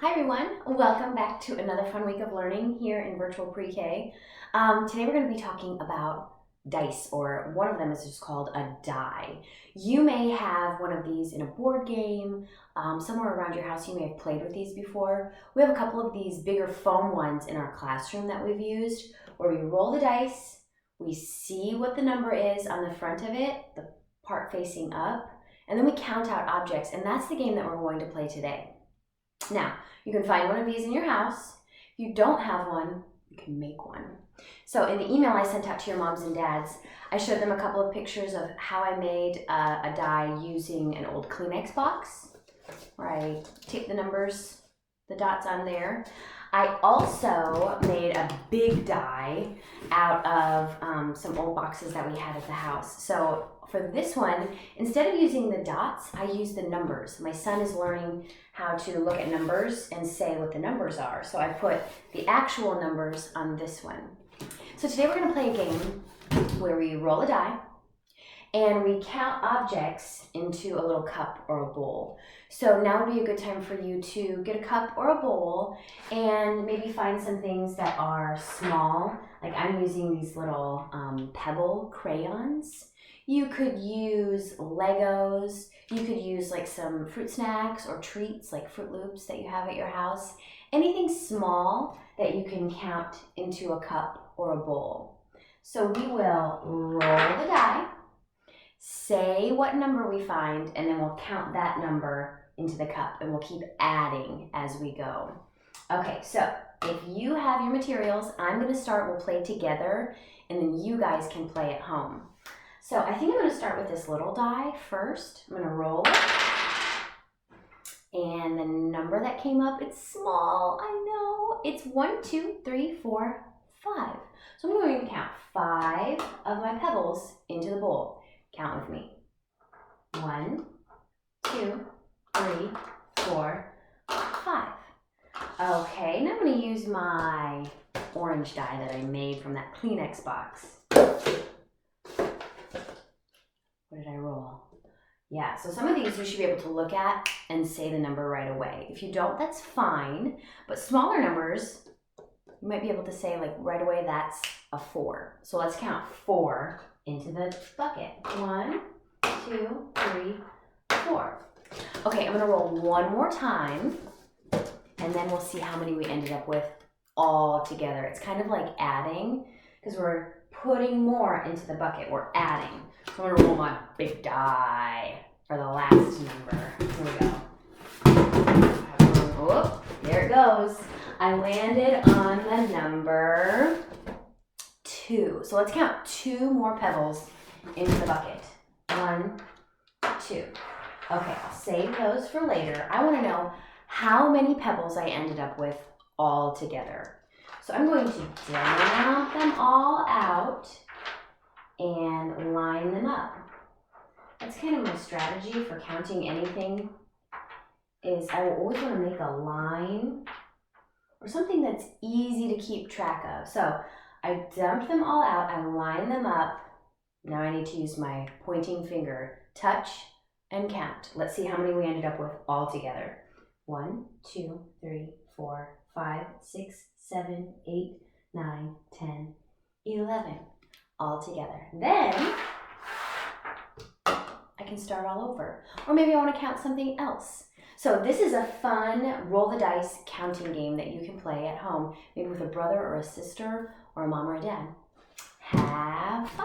Hi everyone, welcome back to another fun week of learning here in virtual pre-K. Today we're going to be talking about dice, or one of them is just called a die. You may have one of these in a board game, somewhere around your house. You may have played with these before. We have a couple of these bigger foam ones in our classroom that we've used, where we roll the dice, we see what the number is on the front of it, the part facing up, and then we count out objects, and that's the game that we're going to play today. Now, you can find one of these in your house. If you don't have one, you can make one. So in the email I sent out to your moms and dads, I showed them a couple of pictures of how I made a die using an old Kleenex box, where I taped the numbers, the dots on there. I also made a big die out of some old boxes that we had at the house. So for this one, instead of using the dots, I used the numbers. My son is learning how to look at numbers and say what the numbers are. So I put the actual numbers on this one. So today we're going to play a game where we roll a die and we count objects into a little cup or a bowl. So now would be a good time for you to get a cup or a bowl and maybe find some things that are small. Like I'm using these little pebble crayons. You could use Legos. You could use like some fruit snacks or treats like Fruit Loops that you have at your house. Anything small that you can count into a cup or a bowl. So we will roll the die, say what number we find, and then we'll count that number into the cup, and we'll keep adding as we go. Okay, so if you have your materials, I'm going to start, we'll play together, and then you guys can play at home. So I think I'm going to start with this little die first. I'm going to roll it. And the number that came up, it's small, I know. It's 1, 2, 3, 4, 5. So I'm going to count 5 of my pebbles into the bowl. Count with me. 1, 2, 3, 4, 5. Okay, now I'm going to use my orange die that I made from that Kleenex box. What did I roll? Yeah, so some of these you should be able to look at and say the number right away. If you don't, that's fine. But smaller numbers, you might be able to say like right away, that's a 4. So let's count 4 into the bucket. 1, 2, 3, 4. Okay, I'm gonna roll one more time, and then we'll see how many we ended up with all together. It's kind of like adding, because we're putting more into the bucket. We're adding. So I'm gonna roll my big die for the last number. Here we go. Whoop, there it goes. I landed on the number 2. So let's count 2 more pebbles into the bucket. 1, 2. Okay, I'll save those for later. I want to know how many pebbles I ended up with all together. So I'm going to dump them all out and line them up. That's kind of my strategy for counting anything, is I will always want to make a line or something that's easy to keep track of. So I dumped them all out, I line them up. Now I need to use my pointing finger, touch and count. Let's see how many we ended up with all together. 1, 2, 3, 4, 5, 6, 7, 8, 9, 10, 11. All together. Then I can start all over. Or maybe I want to count something else. So this is a fun roll the dice counting game that you can play at home, maybe with a brother or a sister or a mom or a dad. Have fun.